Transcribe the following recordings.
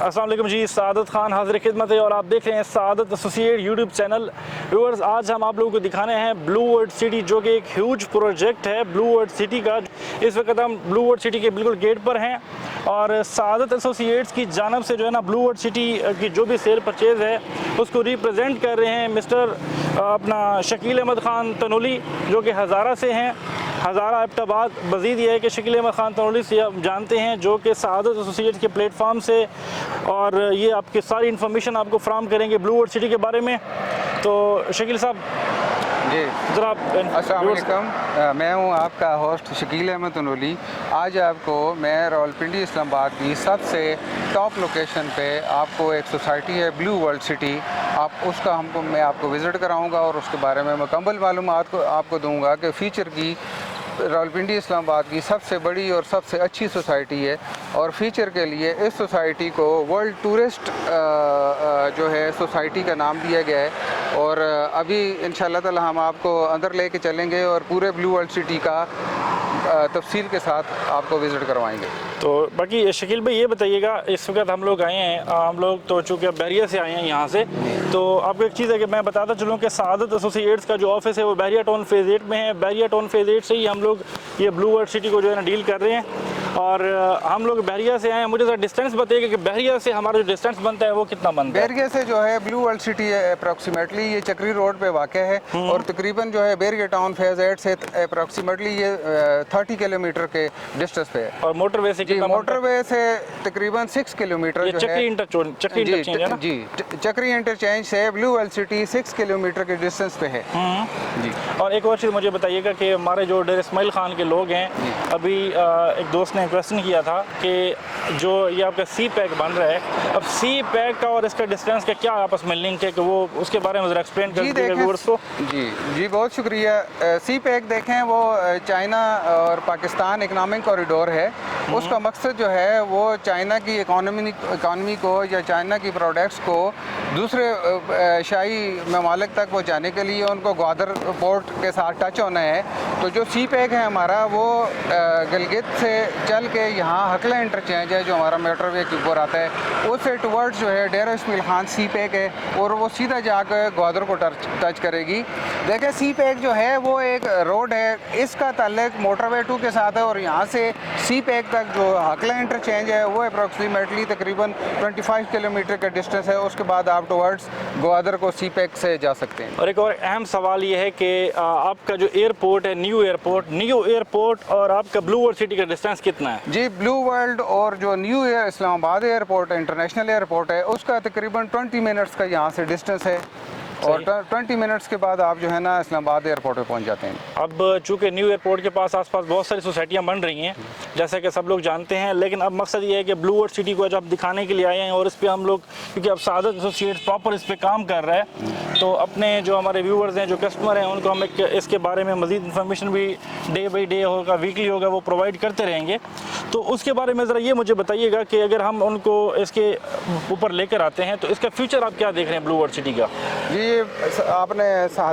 अस्सलाम वालेकुम जी, सादत खान हाज़िर खिदमत है और आप देख रहे हैं सादत एसोसिएट यूट्यूब चैनल। व्यूअर्स, आज हम आप लोगों को दिखाने हैं ब्लू वर्ल्ड सिटी, जो कि एक ह्यूज प्रोजेक्ट है ब्लू वर्ल्ड सिटी का। इस वक्त हम ब्लू वर्ल्ड सिटी के बिल्कुल गेट पर हैं और सादत एसोसिएट्स की जानब से जो है ना ब्लू वर्ल्ड सिटी की जो भी सेल परचेज़ है उसको रिप्रेजेंट कर रहे हैं मिस्टर अपना शकील अहमद ख़ान तनोली, जो कि हज़ारा से हैं। हज़ारा एबटाबाद। मज़ीद ये है कि शकील अहमद ख़ान तनोली से आप जानते हैं, जो कि सादत एसोसिएट्स के प्लेटफॉर्म से, और ये आपकी सारी इन्फॉर्मेशन आपको फ्राहम करेंगे ब्लू वर्ल्ड सिटी के बारे में। तो शकील साहब जी, ज़रा अस्सलाम वालेकुम। मैं हूं आपका होस्ट शकील अहमद तनोली। आज आपको मैं रावलपिंडी इस्लामाबाद की सबसे टॉप लोकेशन पे आपको एक सोसाइटी है ब्लू वर्ल्ड सिटी, मैं आपको विज़िट कराऊंगा और उसके बारे में मुकम्मल मालूमात को आपको दूंगा कि फ़ीचर की रावलपिंडी इस्लामाबाद की सबसे बड़ी और सबसे अच्छी सोसाइटी है। और फ़ीचर के लिए इस सोसाइटी को वर्ल्ड टूरिस्ट जो है सोसाइटी का नाम दिया गया है। और अभी इंशाअल्लाह ताला हम आपको अंदर लेके चलेंगे और पूरे ब्लू वर्ल्ड सिटी का तफसील के साथ आपको विज़िट करवाएंगे। तो बाकी शकील भाई ये बताइएगा, इस वक्त हम लोग आए हैं, हम लोग तो चूँकि बहरिया से आए हैं यहाँ से, तो आपको एक चीज़ है कि मैं बताता चलूँ कि सादत एसोसिएट्स का जो ऑफिस है वो बहरिया टाउन फेज़ 8 में है। बहरिया टाउन फेज़ 8 से ही हम लोग ये ब्लू वर्ल्ड सिटी को जो है ना डील कर रहे हैं। और हम लोग बहरिया से आए हैं। मुझे ज़रा डिस्टेंस बताइएगा कि बहरिया से हमारा जो डिस्टेंस बनता है वो कितना बनता है? बहरिया से जो है ब्लू वर्ल्ड सिटी अप्रॉक्सीमेटली ये चक्री रोड पे वाक़ है और तकरीबन जो है बहरिया टाउन फेज़ 8 से अप्रॉक्सीमेटली ये 30 किलोमीटर के डिस्टेंस पे है। और मोटरवे से कितना? मोटरवे से तकरीबन 6 किलोमीटर जो है। चक्री इंटरचेंज से ब्लू वर्ल्ड सिटी 6 किलोमीटर के डिस्टेंस पे है जी। और एक और चीज़ मुझे बताइएगा कि हमारे जो डेर इस्माइल खान के लोग हैं, अभी एक दोस्त ने क्वेश्चन किया था कि जो ये आपका सी पैक बन रहा है, अब सी पैक का और इसका डिस्टेंस का क्या आपस में लिंक है, कि वो उसके बारे में ज़रा एक्सप्लेन कर दीजिएगा व्यूअर्स को। जी बहुत शुक्रिया। सी पैक देखें, वो चाइना और पाकिस्तान इकनॉमिक कॉरिडोर है। उसका मकसद जो है वो चाइना की इकॉनमी को या चाइना की प्रोडक्ट्स को दूसरे शाही ममालिक तक पहुँचाने के लिए उनको ग्वादर पोर्ट के साथ टच होना है। तो जो सी पैक है हमारा, वो गिलगित से चल के यहाँ हकला इंटरचेंज है जो हमारा मोटरवे के ऊपर आता है, उससे टुवर्ड्स जो है डेर इस्माइल खान सी पैक है और वो सीधा जाकर ग्वादर को टच करेगी। देखिए, सी पैक जो है वो एक रोड है, इसका ताल्लुक मोटरवे 2 के साथ है और यहाँ से सी पैक तक जो हकला इंटरचेंज है वो अप्रॉक्सीमेटली तकरीबन 25 किलोमीटर का डिस्टेंस है। उसके बाद आप टुवर्ड्स ग्वादर को सी पैक से जा सकते हैं। और एक और अहम सवाल ये है कि आपका जो एयरपोर्ट है न्यू एयरपोर्ट और आपका ब्लू वर्ल्ड सिटी का डिस्टेंस कितना है? जी, ब्लू वर्ल्ड और जो new Islamabad airport international airport है, उसका तकरीबन 20 मिनट्स का यहाँ से डिस्टेंस है और 20 मिनट्स के बाद आप जो है ना इस्लामाबाद एयरपोर्ट पे पहुंच जाते हैं। अब चूँकि न्यू एयरपोर्ट के आसपास बहुत सारी सोसाइटियाँ बन रही हैं, जैसे कि सब लोग जानते हैं, लेकिन अब मकसद ये है कि ब्लू वर्ल्ड सिटी को जब दिखाने के लिए आए हैं और इस पर हम लोग, क्योंकि अब सादत एसोसिएट्स प्रॉपर इस पर काम कर रहा है, तो अपने जो हमारे व्यूवर्स हैं, जो कस्टमर हैं, उनको हम इसके बारे में मज़ीद इन्फॉर्मेशन भी डे बाई डे होगा, वीकली होगा, वो प्रोवाइड करते रहेंगे। तो उसके बारे में ज़रा ये मुझे बताइएगा कि अगर हम उनको इसके ऊपर लेकर आते हैं तो इसका फ्यूचर आप क्या देख रहे हैं ब्लू वर्ल्ड सिटी का? जी, आपने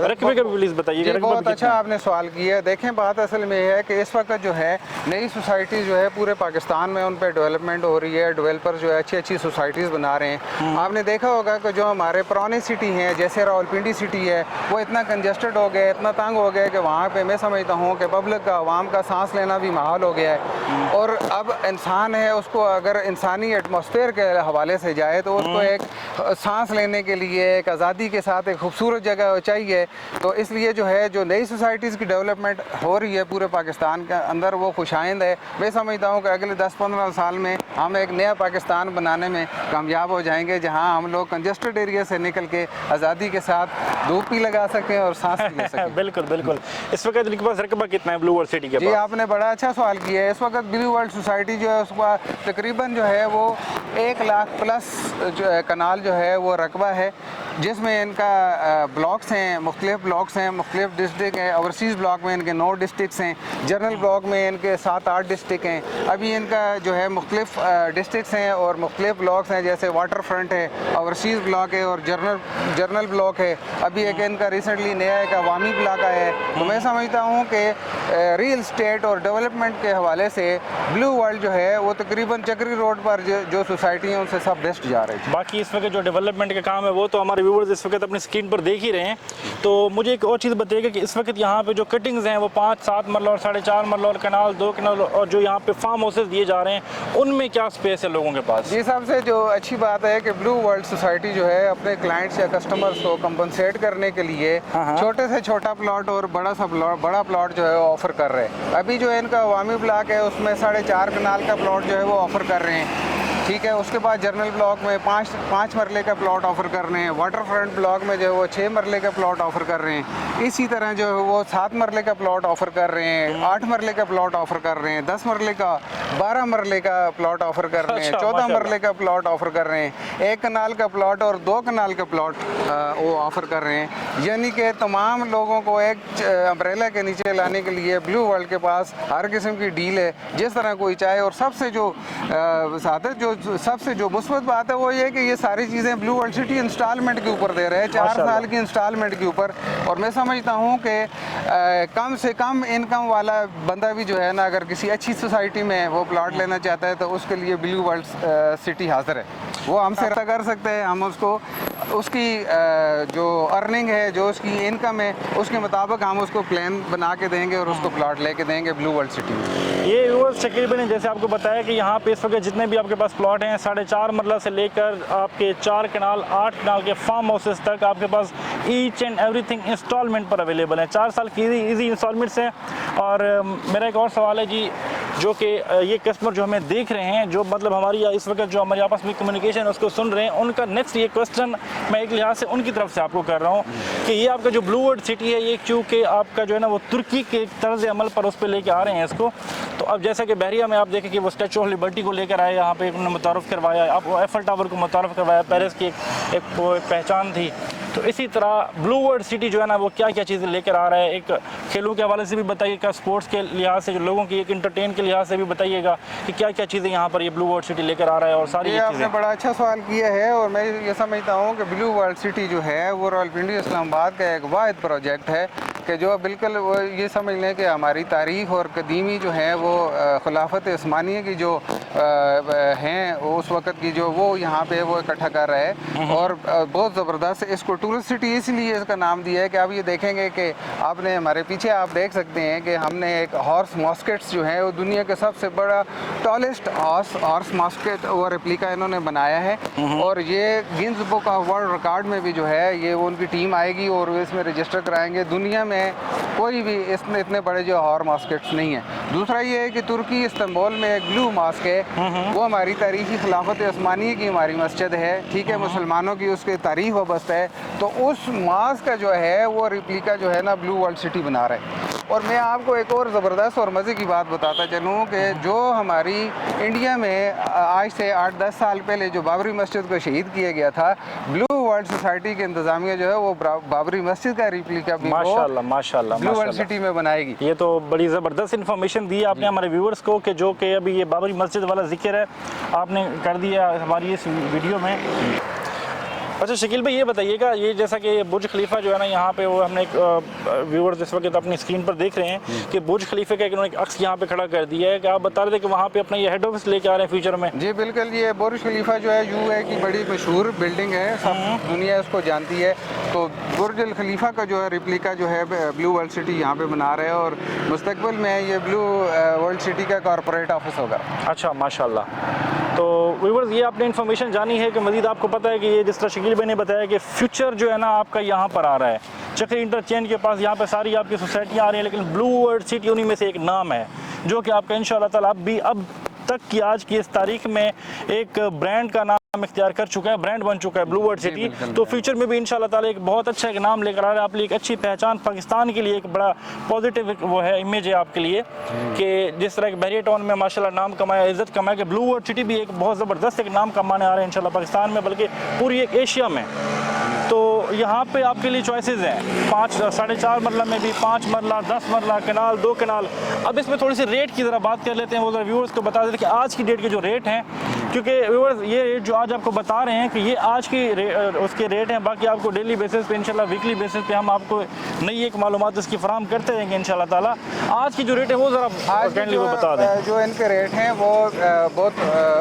रकबे का प्लीज़ बताइएगा। बहुत अच्छा आपने सवाल किया। देखें, बात असल में है कि इस वक्त जो है नई सोसाइटी जो है पूरे पाकिस्तान में उन पर डेवलपमेंट हो रही है। डेवलपर जो है अच्छी सोसाइटीज़ बना रहे हैं। आपने देखा होगा कि जो हमारे पुराने सिटी हैं, जैसे रावलपिंडी सिटी है, वो इतना कंजस्टेड हो गया, इतना तंग हो गया कि वहाँ पे मैं समझता हूँ कि पब्लिक का, आवाम का सांस लेना भी माहौल हो गया है। और अब इंसान है, उसको अगर इंसानी एटमॉस्फेयर के हवाले से जाए तो उसको एक सांस लेने के लिए एक आज़ादी के साथ एक खूबसूरत जगह चाहिए। तो इसलिए जो है जो नई सोसाइटीज़ की डेवलपमेंट हो रही है पूरे पाकिस्तान के अंदर, वो खुशाइंद है। मैं समझता हूँ कि अगले 10-15 साल में हम एक नया पाकिस्तान बनाने में कामयाब हो जाएंगे, जहाँ हम लोग कंजस्टेड एरिया से निकल के आज़ादी के साथ धूप भी लगा सकें और सांस भी ले सकें। बिल्कुल। इस वक्त इनके पास रकबा कितना है ब्लू वर्ल्ड सिटी के पास? जी, आपने बड़ा अच्छा सवाल किया है। इस वक्त ब्लू वर्ल्ड सोसाइटी जो है उसका तकरीबन जो है वो 1 लाख प्लस जो है कनाल जो है वो रकबा है। जिसमें इनका ब्लॉक्स हैं, मुख्तलिफ ब्लॉक्स हैं, मुख्तलिफ डिस्ट्रिक्ट हैं। ओवरसीज़ ब्लॉक में इनके 9 डिस्ट्रिक्स हैं, जनरल ब्लॉक में इनके 7-8 डिस्ट्रिक्ट हैं। अभी इनका जो है मुख्तलिफ डिस्ट्रिक्स हैं और मुख्तलिफ ब्लॉक्स हैं, जैसे वाटर फ्रंट है, ओवरसीज़ ब्लॉक है और जनरल ब्लॉक है। अभी एक इनका रिसेंटली नया एक अवामी ब्लॉक आया है। तो मैं समझता हूँ कि रियल स्टेट और डेवलपमेंट के हवाले से ब्लू वर्ल्ड जो है वो तकरीबन चक्री रोड पर जो सोसाइटी हैं उनसे सब बेस्ट जा रहे हैं। बाकी इस वक्त जो डेवलपमेंट का काम है वो तो हमारे व्यूवर्स इस वक्त अपनी स्क्रीन पर देख ही रहे हैं। तो मुझे एक और चीज़ बताइएगा कि इस वक्त यहाँ पे जो कटिंग्स हैं वो 5-7 मरला और 4.5 मरला और कनाल 2 कनाल और जो यहाँ पे फार्म हाउसेज दिए जा रहे हैं उनमें क्या स्पेस है लोगों के पास? जी, सबसे जो अच्छी बात है कि ब्लू वर्ल्ड सोसाइटी जो है अपने क्लाइंट्स या कस्टमर्स को कंपनसेट करने के लिए छोटे से छोटा प्लॉट और बड़ा प्लॉट जो है वो ऑफर कर रहे हैं। अभी जो इनका अवामी ब्लॉक है उसमें 4.5 कनाल का प्लॉट जो है वो ऑफर कर रहे हैं, ठीक है। उसके बाद जनरल ब्लॉक में 5 मरले का प्लॉट ऑफर कर रहे हैं। वाटर फ्रंट ब्लॉक में जो है वो 6 मरले का प्लॉट ऑफर कर रहे हैं। इसी तरह जो है वो 7 मरले का प्लॉट ऑफर कर रहे हैं, 8 मरले का प्लॉट ऑफर कर रहे हैं, 10 मरले का, 12 मरले का प्लॉट ऑफर कर रहे हैं, 14 मरले का प्लॉट ऑफर कर रहे हैं, 1 कनाल का प्लॉट और 2 कनाल का प्लॉट वो ऑफर कर रहे हैं। यानी कि तमाम लोगों को एक अम्ब्रेला के नीचे लाने के लिए ब्लू वर्ल्ड के पास हर किस्म की डील है, जिस तरह कोई चाहे। और सबसे जो मुस्बत बात है वो ये कि ये सारी चीज़ें ब्लू वर्ल्ड सिटी इंस्टॉलमेंट के ऊपर दे रहे हैं, 4 साल की इंस्टॉलमेंट के ऊपर। और मैं समझता हूँ कि कम से कम इनकम वाला बंदा भी जो है ना, अगर किसी अच्छी सोसाइटी में वो प्लॉट लेना चाहता है तो उसके लिए ब्लू वर्ल्ड सिटी हाजिर है। वो हमसे रब्ता कर सकते हैं, हम उसको उसकी जो अर्निंग है, जो उसकी इनकम है, उसके मुताबिक हम उसको प्लान बना के देंगे और उसको प्लॉट लेके देंगे ब्लू वर्ल्ड सिटी में। ये व्यूअर्स तकरीबन जैसे आपको बताया कि यहाँ पे इस वक्त जितने भी आपके पास प्लॉट हैं 4.5 मरला से लेकर आपके 4 कनाल 8 कनाल के फार्म हाउसेस तक आपके पास ईच एंड एवरीथिंग इंस्टॉलमेंट पर अवेलेबल है। 4 साल की ईजी इंस्टॉलमेंट्स हैं। और मेरा एक और सवाल है जी, जो कि ये कस्टमर जो हमें देख रहे हैं, जो मतलब हमारी इस वक्त जो हमारे आपस में कम्युनिकेशन है उसको सुन रहे हैं, उनका नेक्स्ट ये क्वेश्चन मैं एक लिहाज से उनकी तरफ से आपको कर रहा हूँ कि ये आपका जो ब्लू वर्ल्ड सिटी है ये चूँकि आपका जो है ना वो तुर्की के तर्ज अमल पर उस पर लेके आ रहे हैं इसको। तो अब जैसा कि बहरिया में आप देखें कि वो स्टैचू ऑफ लिबर्टी को लेकर आए, यहाँ पे उन्होंने मुतारफ़ करवाया, आप एफल टावर को मुतारफ़ करवाया, पेरिस की एक पहचान थी। तो इसी तरह ब्लू वर्ल्ड सिटी जो है ना वो क्या क्या चीज़ें लेकर आ रहा है, एक खेलों के हवाले से भी बताइएगा, स्पोर्ट्स के लिहाज से, लोगों की एक इंटरटेन के लिहाज से भी बताइएगा कि क्या क्या चीज़ें यहाँ पर ये ब्लू वर्ल्ड सिटी लेकर आ रहा है। और सारी आपने बड़ा अच्छा सवाल किया है और मैं ये समझता हूँ कि ब्लू वर्ल्ड सिटी जो है वो रॉयलपिंडी इस्लामाबाद का एक वाहिद प्रोजेक्ट है कि जो बिल्कुल वो ये समझ लें कि हमारी तारीख़ और कदीमी जो है वो खिलाफत उस्मानिया की जो हैं उस वक़्त की जो वो यहाँ पे वो इकट्ठा कर रहा है और बहुत ज़बरदस्त इसको टूरिस्ट सिटी इसलिए इसका नाम दिया है कि आप ये देखेंगे कि आपने हमारे पीछे आप देख सकते हैं कि हमने एक हॉर्स मॉस्केट्स जो है वो दुनिया के सबसे बड़ा टॉलेस्ट हॉर्स मॉस्केट वो रेप्लिका इन्होंने बनाया है और ये Guinness book of world record में भी जो है ये वो उनकी टीम आएगी और वो इसमें रजिस्टर कराएंगे। दुनिया में कोई भी इसमें इतने बड़े जो हॉर्स मॉस्केट्स नहीं है। दूसरा ये है कि तुर्की इस्तांबुल में एक ब्लू मॉस्क है, वो हमारी तारीखी खिलाफत उस्मानिया की हमारी मस्जिद है, ठीक है, मुसलमानों की उसके तारीख वाबस्ता है। तो उस मॉस्क का जो है वो रिप्लिका जो है ना ब्लू वर्ल्ड सिटी बना रहे हैं। और मैं आपको एक और ज़बरदस्त और मज़े की बात बताता चलूँ कि जो हमारी इंडिया में आज से 8-10 साल पहले जो बाबरी मस्जिद को शहीद किया गया था, ब्लू वर्ल्ड सोसाइटी के इंतज़ामिया जो है वो बाबरी मस्जिद का रिप्लिका भी माशाल्लाह ब्लू वर्ल्ड सिटी में बनाएगी। ये तो बड़ी ज़बरदस्त इन्फॉर्मेशन दी आपने हमारे व्यूअर्स को कि जो कि अभी ये बाबरी मस्जिद वाला जिक्र है आपने कर दिया हमारी इस वीडियो में। अच्छा शकील भाई ये बताइएगा, ये जैसा कि बुर्ज खलीफा जो है ना यहाँ पे वो हमने एक व्यूअर्स इस वक्त अपनी स्क्रीन पर देख रहे हैं कि बुर्ज खलीफे का एक अक्स यहाँ पे खड़ा कर दिया है कि आप बता रहे थे कि वहाँ पे अपना ये हेड ऑफिस लेके आ रहे हैं फ्यूचर में। जी बिल्कुल, ये बुर्ज खलीफा जो है यूएई की बड़ी मशहूर बिल्डिंग है, सब दुनिया उसको जानती है। तो बुर्ज खलीफा का जो है रिप्लिका जो है ब्लू वर्ल्ड सिटी यहाँ पे बना रहे हैं और मुस्तकबिल में ये ब्लू वर्ल्ड सिटी का कॉर्पोरेट ऑफिस होगा। अच्छा माशाल्लाह। तो व्यूअर्स ये आपने इन्फॉर्मेशन जानी है कि मज़ीद आपको पता है कि ये जिस तरह शकील भाई ने बताया कि फ्यूचर जो है ना आपका यहाँ पर आ रहा है, चक्री इंटरचेंज के पास यहाँ पे सारी आपकी सोसाइटियाँ आ रही हैं, लेकिन ब्लू वर्ल्ड सिटी उन्हीं में से एक नाम है जो कि आपका इंशाअल्लाह ताला अब तक की आज की इस तारीख में एक ब्रांड का नाम इख्तियार कर चुका है, ब्रांड बन चुका है ब्लू वर्ल्ड सिटी। तो फ्यूचर में भी इंशाल्लाह ताला एक बहुत अच्छा एक नाम लेकर आ रहा है आपके लिए, एक अच्छी पहचान, पाकिस्तान के लिए एक बड़ा पॉजिटिव वो है इमेज है आपके लिए कि जिस तरह बहरिया टाउन में माशाल्लाह नाम कमाया, इज्जत कमाया, कि ब्लू वर्ल्ड सिटी भी एक बहुत ज़बरदस्त एक नाम कमाने आ रहा है इंशाल्लाह पाकिस्तान में, बल्कि पूरी एक एशिया में। तो यहाँ पे आपके लिए चॉइसेस हैं 5 4.5 मरला में भी, 5 मरला, 10 मरला, कनाल, 2 कनाल। अब इसमें थोड़ी सी रेट की ज़रा बात कर लेते हैं, वो ज़रा व्यूअर्स को बता देते हैं कि आज की डेट के जो रेट हैं, क्योंकि व्यूअर्स ये रेट जो आज आपको बता रहे हैं कि ये आज की उसके रेट हैं। बाकी आपको डेली बेसिस पे इंशाल्लाह, वीकली बेसिस पे हम आपको नई एक मालूमात इसकी फराहम करते रहेंगे इंशाल्लाह ताला। आज की जो रेट है वो ज़रा काइंडली वो बता दें। जो इनके रेट हैं वो बहुत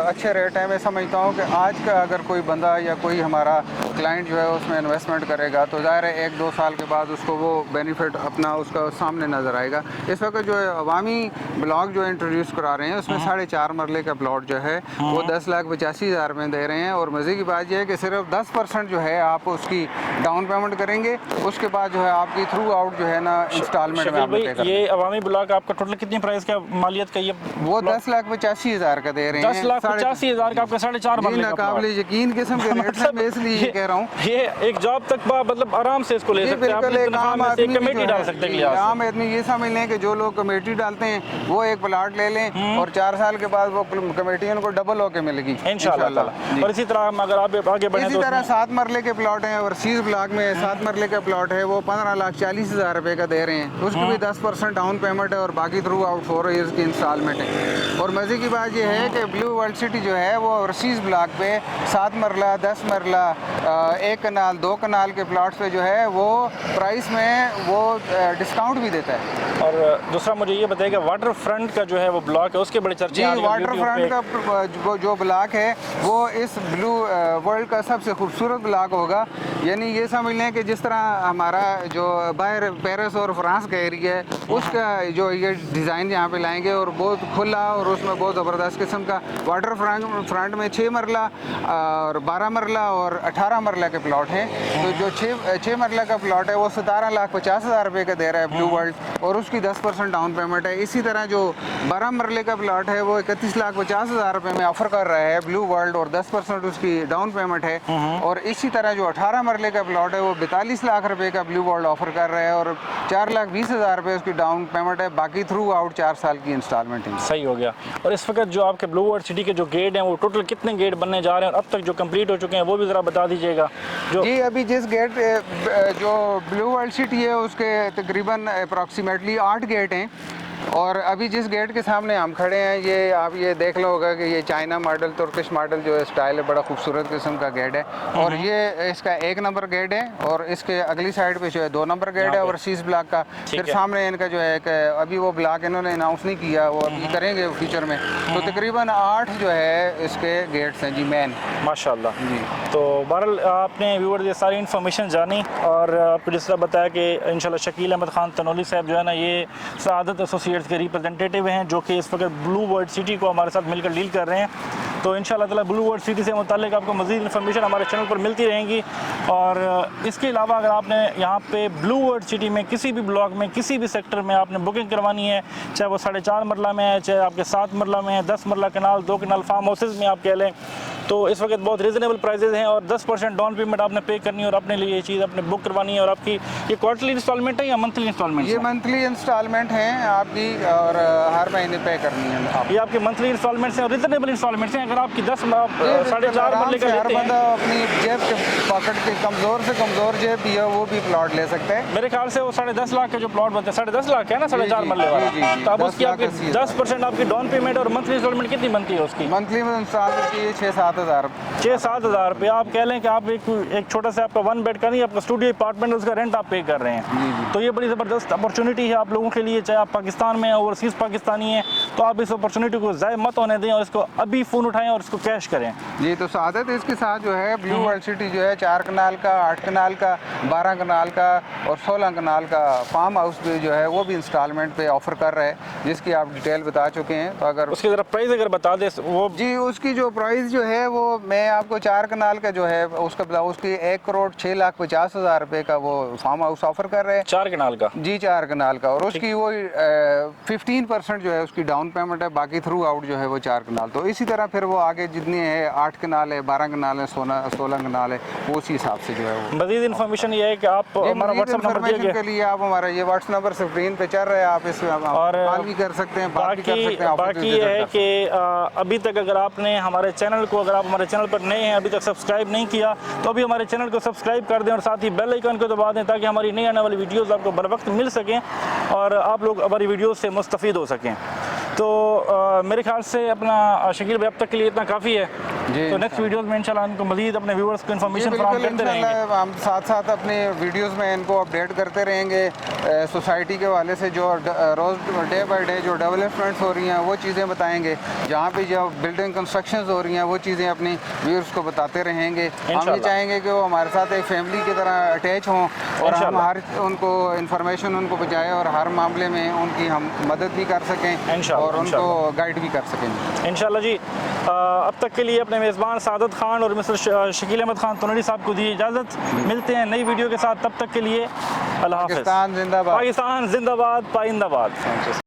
अच्छे रेट हैं। मैं समझता हूँ कि आज का अगर कोई बंदा या कोई हमारा क्लाइंट जो है उसमें इन्वेस्टमेंट करेगा तो ज़ाहिर है 1-2 साल के बाद उसको वो बेनिफिट अपना उसका सामने नज़र आएगा। इस वक्त जो है अवामी ब्लॉक जो इंट्रोड्यूस करा रहे हैं उसमें 4.5 मरले का प्लॉट जो है वो 10,85,000 में दे रहे हैं। और मज़े की बात यह है कि सिर्फ 10% जो है आप उसकी डाउन पेमेंट करेंगे, उसके बाद जो है आपकी थ्रू आउट जो है ना इंस्टॉलमेंट में आपने पे करना। ये अवामी ब्लॉक आपका टोटल कितनी प्राइस का मालियत का ये वो 10,85,000 का दे रहे हैं। 10,85,000 का आपका 4.5 मरले का काबिल यकीन किस्म के रेट है। मैं इसलिए कह रहा हूँ ये एक जॉब तक मतलब आराम से इसको ले सकते हैं, बिल्कुल एक आम आदमी कमेटी डाल सकते हैं। आम आदमी ये समझ लें कि जो लोग कमेटी डालते हैं वो एक प्लाट ले लें और 4 साल के बाद वो कमेटी उनको डबल होके मिलेगी इंशाल्लाह। और इसी तरह हम अगर आप आगे बढ़े इसी तरह 7 मरले के प्लॉट हैं ओवरसीज ब्लॉक में 7 मरले का प्लॉट है वो 15,40,000 रुपए का दे रहे हैं। उसकी भी 10% डाउन पेमेंट है और बाकी थ्रू आउट 4 ईयर्स की इंस्टॉलमेंट है। और मज़े की बात यह है कि ब्लू वर्ल्ड सिटी जो है वो ओवरसीज ब्लॉक पे 7 मरला, 10 मरला, 1 कनाल, 2 कनाल के प्लॉट्स पे जो है वो प्राइस में वो डिस्काउंट भी देता है। और दूसरा मुझे ये बताइएगा वाटर फ्रंट का जो है वो ब्लॉक है उसके बड़े चर्चे हैं। वाटर फ्रंट का जो ब्लॉक है वो इस ब्लू वर्ल्ड का सबसे खूबसूरत ब्लॉक होगा। यानी ये समझ लें कि जिस तरह हमारा जो बाहर पेरिस और फ्रांस का एरिया है उसका जो ये डिज़ाइन यहाँ पे लाएंगे और बहुत खुला और उसमें बहुत ज़बरदस्त किस्म का वाटर फ्रंट में 6 मरला और 12 मरला और 18 मरला के प्लॉट हैं। तो जो 6 मरला का प्लॉट है वो 17,50,000 रुपये का दे रहा है ब्लू वर्ल्ड और उसकी 10% डाउन पेमेंट है। इसी तरह जो 12 मरले का प्लॉट है वो 31,50,000 रुपये में ऑफर कर रहा है ब्लू वर्ल्ड और 10% उसकी डाउन पेमेंट है। और इसी तरह जो 18 मरले का प्लॉट है वो 42 लाख रुपए का ब्लू वर्ल्ड ऑफर कर रहा है और 4,20,000 रुपये उसकी डाउन पेमेंट है, बाकी थ्रू आउट 4 साल की इंस्टॉलमेंट है। सही हो गया। और इस वक्त जो आपके ब्लू वर्ल्ड सिटी के जो गेट हैं वो टोटल कितने गेट बनने जा रहे हैं और अब तक जो कंप्लीट हो चुके हैं वो भी ज़रा बता दीजिएगा। जो जी अभी जिस गेट जो ब्लू वर्ल्ड सिटी है उसके तकरीबन अप्रॉक्सीमेटली 8 गेट हैं। और अभी जिस गेट के सामने हम खड़े हैं ये आप ये देख लो होगा कि ये चाइना मॉडल, तुर्किश मॉडल जो है स्टाइल है, बड़ा खूबसूरत किस्म का गेट है। और ये इसका 1 नंबर गेट है और इसके अगली साइड पे जो है 2 नंबर गेट है ओवरसीज ब्लॉक का। फिर सामने इनका जो है अभी वो ब्लॉक इन्होंने अनाउंस नहीं किया, वो अभी करेंगे फ्यूचर में। तो तकरीबन 8 जो है इसके गेट्स हैं जी मेन। माशाल्लाह जी। तो बहरहाल आपने व्यूअर्स ये सारी इन्फॉर्मेशन जानी और आपको जिस तरह बताया कि इंशाल्लाह शकील अहमद खान तनोली साहब जो है ना ये सआदत एसोसिएट्स के रिप्रेजेंटेटिव हैं जो कि इस वक्त ब्लू वर्ल्ड सिटी को हमारे साथ मिलकर डील कर रहे हैं। तो इंशाल्लाह ताला ब्लू वर्ल्ड सिटी से मुताल्लिक आपको मज़ीद इन्फॉर्मेशन हमारे चैनल पर मिलती रहेंगी। और इसके अलावा अगर आपने यहाँ पे ब्लू वर्ल्ड सिटी में किसी भी ब्लॉक में किसी भी सेक्टर में आपने बुकिंग करवानी है, चाहे वो 4.5 मरला में है, चाहे आपके 7 मरला में है, 10 मरला कनाल, 2 कनाल फार्म हाउसेज में आप कह लें, तो इस वक्त बहुत रीज़नेबल प्राइजेज़ हैं और 10% डाउन पेमेंट आपने पे करनी है और अपने लिए ये चीज़ अपने बुक करवानी है। और आपकी ये क्वार्टरली इंस्टॉलमेंट है या मंथली इंस्टॉलमेंट? ये मंथली इंस्टॉलमेंट हैं आपकी और हर महीने पे करनी है। ये आपके मंथली इंस्टॉलमेंट्स हैं और रीजनेबल इंस्टॉलमेंट्स हैं। अगर आपकी 10.5 मरले का हर बंदा अपनी जेब के पॉकेट के कमज़ोर से कमज़ोर जेब भी है वो भी प्लॉट ले सकते हैं। मेरे ख्याल से वो 10.5 लाख के जो प्लॉट बनते हैं 10.5 लाख है ना 4.5 मरले वाला। तो अब उसकी आपकी 10% आपकी डाउन पेमेंट और मंथली इंस्टॉलमेंट कितनी बनती है उसकी? मंथली इंस्टॉलमेंट की 6-7 हज़ार 6-7 हज़ार रुपये। आप कह लें कि आप एक छोटा सा आपका 1 बेड का नहीं, आपका स्टूडियो अपार्टमेंट उसका रेंट आप पे कर रहे हैं। तो ये बड़ी ज़बरदस्त अपॉर्चुनिटी है आप लोगों के लिए, चाहे आप पाकिस्तान में ओवरसीज़ पाकिस्तानी हैं तो आप इस अपॉर्चुनिटी को ज़ाय मत होने दें और इसको अभी फ़ोन उठाएं और इसको कैश करें। जी तो सादत इसके साथ जो है ब्लू वर्ल्ड सिटी जो है 4 कनाल का, 8 कनाल का, 12 कनाल का और 16 कनाल का फार्म हाउस भी जो है वो भी इंस्टॉलमेंट पे ऑफर कर रहे हैं जिसकी आप डिटेल बता चुके हैं। तो अगर उसकी ज़रा प्राइस अगर बता दें वो। जी उसकी जो प्राइस जो है वो मैं आपको 4 कनाल का जो है उसकी 1,50,50,000 रुपये का वो फार्म हाउस ऑफर कर रहे हैं। 4 कनाल का? जी 4 कनाल का। और उसकी वो 15% जो है उसकी डाउन पेमेंट है, बाकी थ्रू आउट जो है वो 4 कनाल। तो इसी तरह फिर वो आगे जितनी है 8 कनाल है, 12 कनाल है, 16 कनाल है, वो उसी हिसाब से जो है वो। मज़ीद इन्फॉर्मेशन ये है कि आप हमारा व्हाट्सएप नंबर दिया गया के लिए आप हमारा ये व्हाट्सएप नंबर स्क्रीन पे चल रहा है, आप इस और कॉल भी कर सकते हैं, बात भी कर सकते हैं। बाकी ये है कि अभी तक अगर आपने हमारे चैनल को अगर आप हमारे चैनल पर नए हैं, अभी तक सब्सक्राइब नहीं किया, तो अभी हमारे चैनल को सब्सक्राइब कर दें और साथ ही बेल आइकन को दबा दें ताकि हमारी नई आने वाली वीडियोज़ आपको बर वक्त मिल सकें और आप लोग हमारी वीडियोज़ से मुस्तफ़ीद हो सकें। तो मेरे ख्याल से अपना शकील भाई अब तक के लिए इतना काफ़ी है जी। तो नेक्स्ट वीडियोस में इंशाल्लाह इनको मज़ीद अपने व्यूअर्स को इन्फॉर्मेशन फराहम बिल्कुल करते रहेंगे। इंशाल्लाह हम साथ साथ अपने वीडियोस में इनको अपडेट करते रहेंगे। सोसाइटी के वाले से जो रोज़ डे बाय डे जो डेवलपमेंट्स हो रही हैं वो चीज़ें बताएंगे, जहाँ पे जो बिल्डिंग कंस्ट्रक्शंस हो रही हैं वो चीज़ें अपनी व्यूअर्स को बताते रहेंगे। हम ये इंशाल्लाह। चाहेंगे कि वो हमारे साथ एक फैमिली की तरह अटैच हों और हम इंशाल्लाह। हर उनको इन्फॉर्मेशन उनको बजाएँ और हर मामले में उनकी हम मदद भी कर सकें इंशाल्लाह, और उनको गाइड भी कर सकें। इंशाल्लाह जी। अब तक के लिए अपने मेज़बान सादत खान और मिस्टर शकील अहमद खान तोनरी साहब को दी इजाज़त। मिलते हैं नई वीडियो के साथ, तब तक के लिए अल्लाह हाफ़िज़। पाकिस्तान जिंदाबाद। पाकिस्तान जिंदाबाद, पाइंदाबाद।